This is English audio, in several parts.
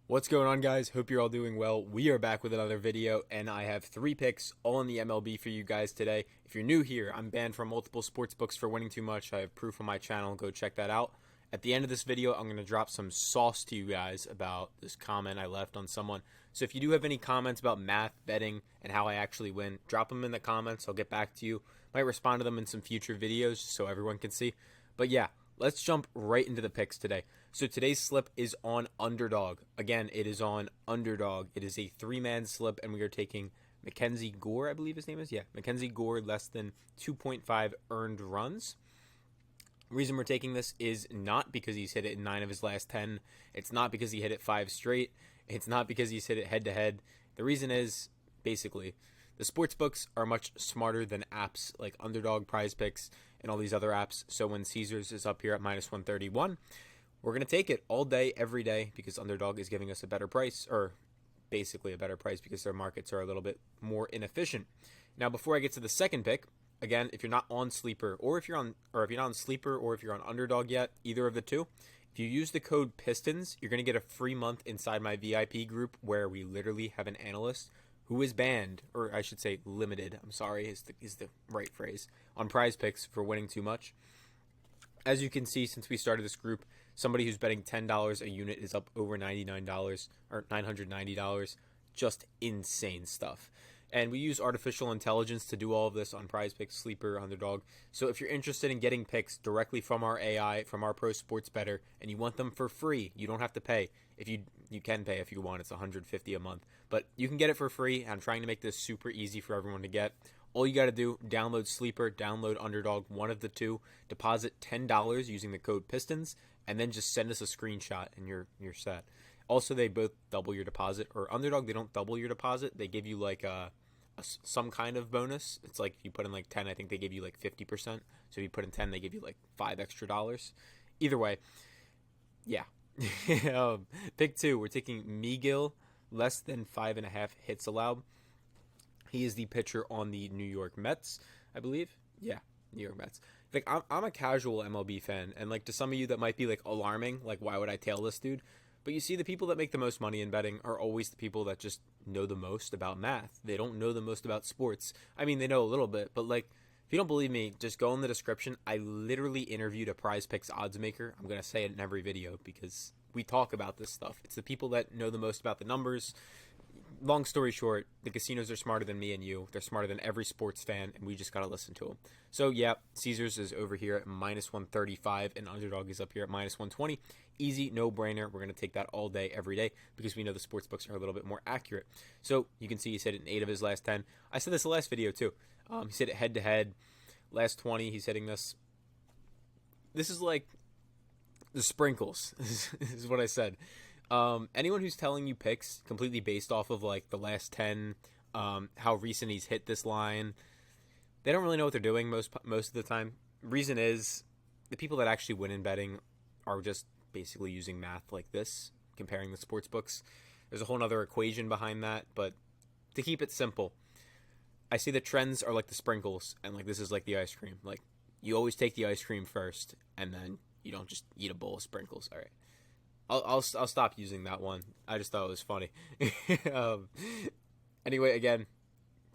What's going on, guys? Hope you're all doing well. We are back with another video, and I have 3 picks all in the MLB for you guys today. If you're new here, I'm banned from multiple sports books for winning too much. I have proof on my channel. Go check that out. At the end of this video, I'm going to drop some sauce to you guys about this comment I left on someone. So if you do have any comments about math, betting, and how I actually win, drop them in the comments. I'll get back to you. Might respond to them in some future videos so everyone can see. But yeah, let's jump right into the picks today. So today's slip is on Underdog. Again, it is on Underdog. It is a 3-man slip, and we are taking McKenzie Gore, I believe his name is. Yeah, McKenzie Gore, less than 2.5 earned runs. The reason we're taking this is not because he's hit it in 9 of his last 10. It's not because he hit it 5 straight. It's not because he's hit it head-to-head. The reason is, basically, the sports books are much smarter than apps like Underdog, PrizePicks, and all these other apps. So when Caesars is up here at minus 131, we're going to take it all day, every day, because Underdog is giving us a better price, or basically a better price because their markets are a little bit more inefficient. Now, before I get to the second pick, again, if you're not on Sleeper, or if you're on Sleeper, or if you're on Underdog yet, either of the two, if you use the code PISTONS, you're going to get a free month inside my VIP group where we literally have an analyst who is banned, or I should say limited, I'm sorry, is the right phrase, on PrizePicks for winning too much. As you can see, since we started this group, somebody who's betting $10 a unit is up over $99 or $990. Just insane stuff. And we use artificial intelligence to do all of this on PrizePicks, Sleeper, Underdog. So if you're interested in getting picks directly from our AI, from our pro sports bettor, and you want them for free, you don't have to pay. If you can pay if you want. It's $150 a month, but you can get it for free. I'm trying to make this super easy for everyone to get. All you got to do, download Sleeper, download Underdog, one of the two, deposit $10 using the code PISTONS, and then just send us a screenshot and you're set. Also, they both double your deposit. Or Underdog, they don't double your deposit. They give you like some kind of bonus. It's like if you put in like 10, I think they give you like 50%. So if you put in 10, they give you like $5 extra. Either way, yeah. Pick 2, we're taking Migel, less than 5.5 hits allowed. He is the pitcher on the New York Mets, I believe. Yeah, New York Mets. Like, I'm a casual MLB fan, and like to some of you that might be like alarming, like why would I tail this dude? But you see, the people that make the most money in betting are always the people that just know the most about math. They don't know the most about sports. I mean, they know a little bit, but like, if you don't believe me, just go in the description. I literally interviewed a PrizePicks odds maker. I'm going to say it in every video because we talk about this stuff. It's the people that know the most about the numbers. Long story short, the casinos are smarter than me and you. They're smarter than every sports fan, and we just got to listen to them. So, yeah, Caesars is over here at minus 135, and Underdog is up here at minus 120. Easy, no-brainer. We're going to take that all day, every day, because we know the sports books are a little bit more accurate. So, you can see he's hit it in 8 of his last 10. I said this in the last video, too. He's hit it head-to-head. Last 20, he's hitting this. This is like the sprinkles, is what I said. Anyone who's telling you picks completely based off of like the last 10, how recent he's hit this line, they don't really know what they're doing most of the time. Reason is, the people that actually win in betting are just basically using math like this, comparing the sports books. There's a whole other equation behind that, but to keep it simple, I see the trends are like the sprinkles, and like this is like the ice cream. Like, you always take the ice cream first, and then you don't just eat a bowl of sprinkles. All right. I'll stop using that one. I just thought it was funny. Anyway, again,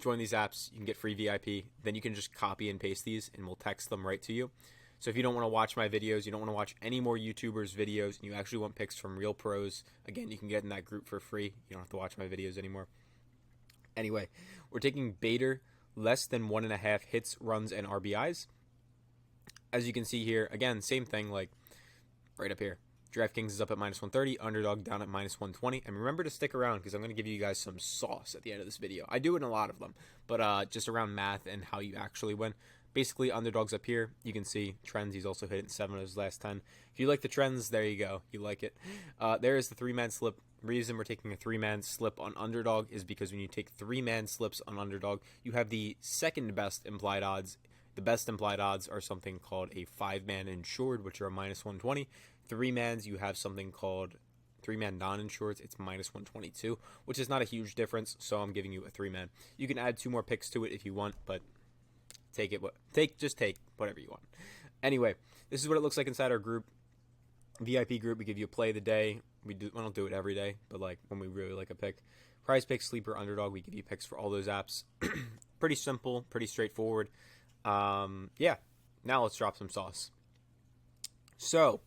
join these apps. You can get free VIP. Then you can just copy and paste these, and we'll text them right to you. So if you don't want to watch my videos, you don't want to watch any more YouTubers' videos, and you actually want picks from real pros, again, you can get in that group for free. You don't have to watch my videos anymore. Anyway, we're taking Bader, less than 1.5 hits, runs, and RBIs. As you can see here, again, same thing, like right up here. DraftKings is up at minus 130, Underdog down at minus 120. And remember to stick around because I'm going to give you guys some sauce at the end of this video. I do it in a lot of them, but just around math and how you actually win. Basically, Underdog's up here. You can see trends. He's also hit it in 7 of his last 10. If you like the trends, there you go. You like it. There is the 3-man slip. Reason we're taking a 3-man slip on Underdog is because when you take 3-man slips on Underdog, you have the second best implied odds. The best implied odds are something called a 5-man insured, which are a minus 120. 3-mans, you have something called 3-man non-insured. It's minus 122, which is not a huge difference, so I'm giving you a 3-man. You can add 2 more picks to it if you want, but just take whatever you want. Anyway, this is what it looks like inside our group. VIP group, we give you a play of the day. We don't do it every day, but like when we really like a pick. PrizePicks, Sleeper, Underdog, we give you picks for all those apps. Pretty simple, pretty straightforward. Yeah, now let's drop some sauce. So,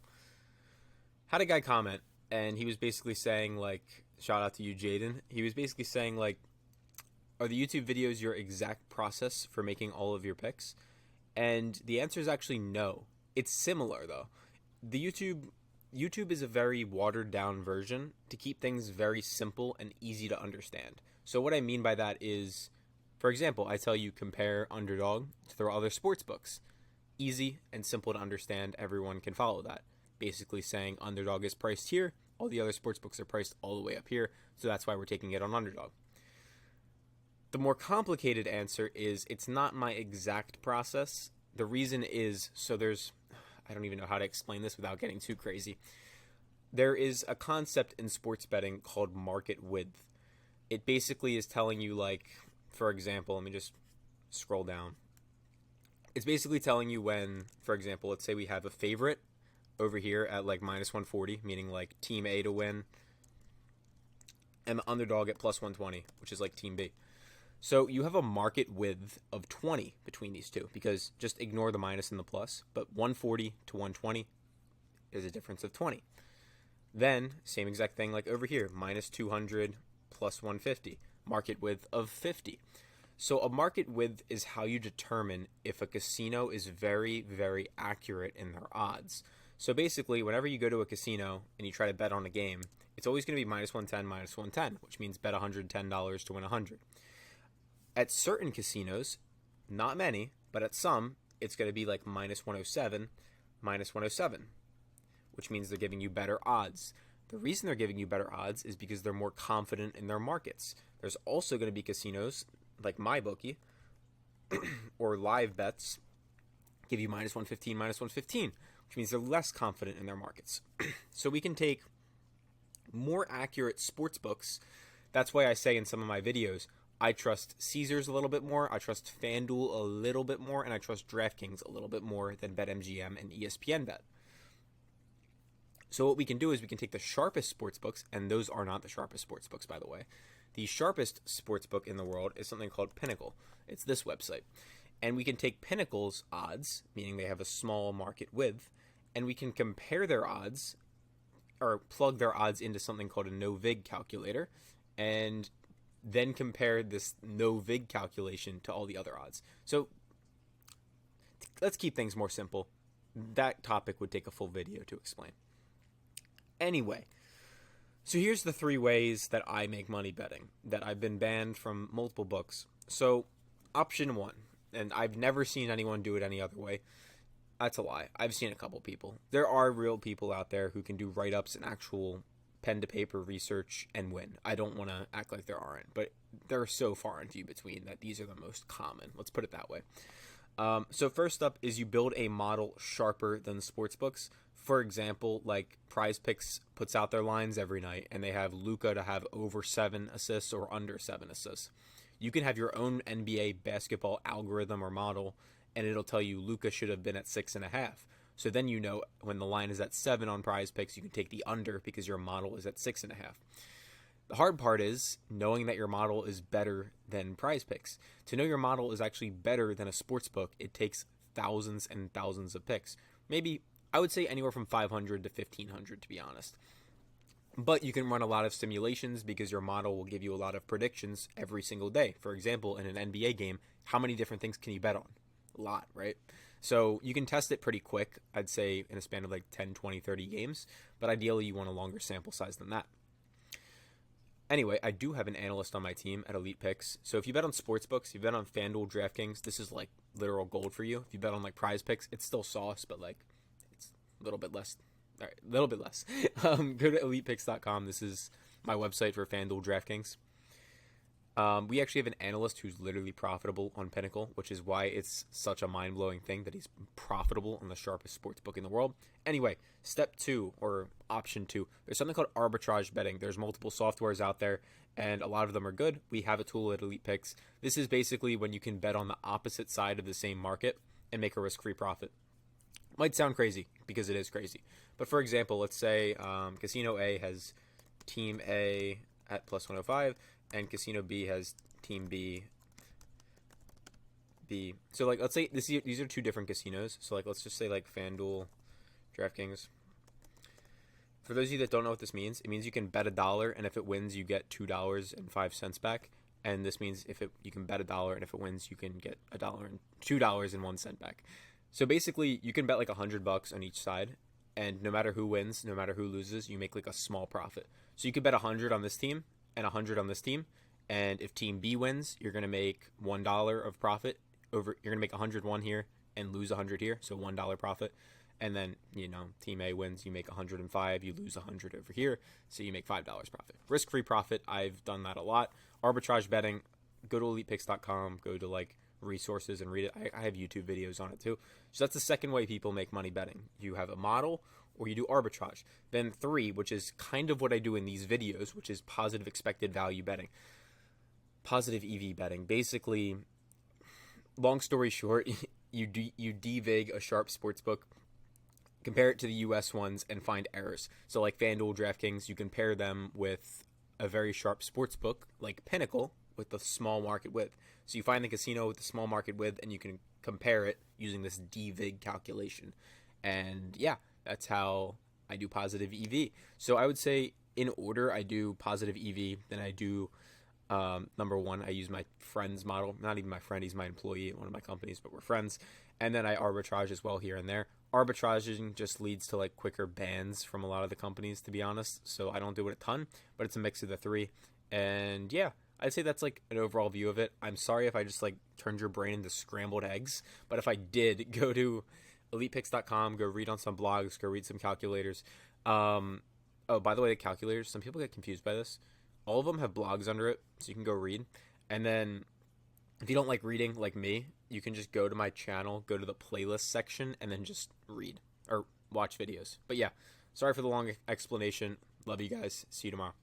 had a guy comment, and he was basically saying, like, shout out to you, Jaden. He was basically saying, like, are the YouTube videos your exact process for making all of your picks? And the answer is actually no. It's similar, though. The YouTube is a very watered down version to keep things very simple and easy to understand. So what I mean by that is, for example, I tell you compare Underdog to their other sports books. Easy and simple to understand. Everyone can follow that. Basically saying Underdog is priced here, all the other sports books are priced all the way up here, so that's why we're taking it on Underdog. The more complicated answer is it's not my exact process. The reason is, I don't even know how to explain this without getting too crazy. There is a concept in sports betting called market width. It basically is telling you, like, for example, let me just scroll down. It's basically telling you when, for example, let's say we have a favorite over here at like minus 140, meaning like team A to win, and the underdog at plus 120, which is like team B. So you have a market width of 20 between these two, because just ignore the minus and the plus, but 140 to 120 is a difference of 20. Then, same exact thing like over here, minus 200 plus 150, market width of 50. So a market width is how you determine if a casino is very, very accurate in their odds. So basically, whenever you go to a casino and you try to bet on a game, it's always going to be minus 110, which means bet $110 to win 100. At certain casinos, not many, but at some, it's going to be like minus 107, which means they're giving you better odds. The reason they're giving you better odds is because they're more confident in their markets. There's also going to be casinos like MyBookie or live bets give you minus 115, which means they're less confident in their markets. So we can take more accurate sports books. That's why I say in some of my videos, I trust Caesars a little bit more, I trust FanDuel a little bit more, and I trust DraftKings a little bit more than BetMGM and ESPN Bet. So what we can do is we can take the sharpest sports books, and those are not the sharpest sports books, by the way. The sharpest sports book in the world is something called Pinnacle. It's this website. And we can take Pinnacle's odds, meaning they have a small market width, and we can compare their odds, or plug their odds into something called a no-vig calculator, and then compare this no-vig calculation to all the other odds. So let's keep things more simple. That topic would take a full video to explain. Anyway, so here's the 3 ways that I make money betting, that I've been banned from multiple books. So option 1, and I've never seen anyone do it any other way. That's a lie. I've seen a couple people. There are real people out there who can do write-ups and actual pen-to-paper research and win. I don't want to act like there aren't, but they're so far and few between that these are the most common. Let's put it that way. So first up is you build a model sharper than sports books. For example, like PrizePicks puts out their lines every night, and they have Luka to have over 7 assists or under 7 assists. You can have your own NBA basketball algorithm or model, and it'll tell you Luka should have been at 6.5. So then you know when the line is at 7 on PrizePicks, you can take the under because your model is at 6.5. The hard part is knowing that your model is better than PrizePicks. To know your model is actually better than a sports book, it takes thousands and thousands of picks. Maybe, I would say anywhere from 500 to 1,500 to be honest. But you can run a lot of simulations because your model will give you a lot of predictions every single day. For example, in an NBA game, how many different things can you bet on? A lot, right? So you can test it pretty quick, I'd say in a span of like 10, 20, 30 games. But ideally, you want a longer sample size than that. Anyway, I do have an analyst on my team at ElitePicks. So if you bet on sportsbooks, you bet on FanDuel, DraftKings, this is like literal gold for you. If you bet on like PrizePicks, it's still sauce, but like it's a little bit less. All right, a little bit less. Go to elitepicks.com. This is my website for FanDuel, DraftKings. We actually have an analyst who's literally profitable on Pinnacle, which is why it's such a mind-blowing thing that he's profitable on the sharpest sports book in the world. Anyway, step 2, or option 2, there's something called arbitrage betting. There's multiple softwares out there, and a lot of them are good. We have a tool at ElitePicks. This is basically when you can bet on the opposite side of the same market and make a risk-free profit. Might sound crazy because it is crazy. But for example, let's say Casino A has Team A at plus 105, and Casino B has Team B. So like, let's say these are two different casinos. So like, let's just say like FanDuel, DraftKings. For those of you that don't know what this means, it means you can bet $1, and if it wins, you get $2.05 back. And this means you can bet $1, and if it wins, you can get $2.01 back. So basically, you can bet like $100 on each side, and no matter who wins, no matter who loses, you make like a small profit. So you could bet 100 on this team and 100 on this team, and if Team B wins, you're gonna make $1 of profit. You're gonna make 101 here and lose 100 here, so $1 profit. And then, Team A wins, you make 105, you lose 100 over here, so you make $5 profit. Risk-free profit, I've done that a lot. Arbitrage betting, go to elitepickz.com, go to like resources and read it. I have YouTube videos on it too. So that's the second way people make money betting. You have a model or you do arbitrage. Then 3, which is kind of what I do in these videos, which is positive expected value betting. Positive EV betting. Basically, long story short, you devig a sharp sportsbook, compare it to the US ones, and find errors. So like FanDuel, DraftKings, you compare them with a very sharp sportsbook like Pinnacle with the small market width. So you find the casino with the small market width, and you can compare it using this devig calculation. And yeah, that's how I do positive EV. So I would say in order, I do positive EV, then I do number 1, I use my friend's model. Not even my friend, he's my employee at one of my companies, but we're friends. And then I arbitrage as well here and there. Arbitraging just leads to like quicker bans from a lot of the companies, to be honest. So I don't do it a ton, but it's a mix of the 3. And yeah, I'd say that's like an overall view of it. I'm sorry if I just like turned your brain into scrambled eggs, but if I did, go to elitepickz.com, go read on some blogs, go read some calculators. Oh, by the way, the calculators, some people get confused by this. All of them have blogs under it, so you can go read. And then if you don't like reading like me, you can just go to my channel, go to the playlist section, and then just read or watch videos. But yeah, sorry for the long explanation. Love you guys. See you tomorrow.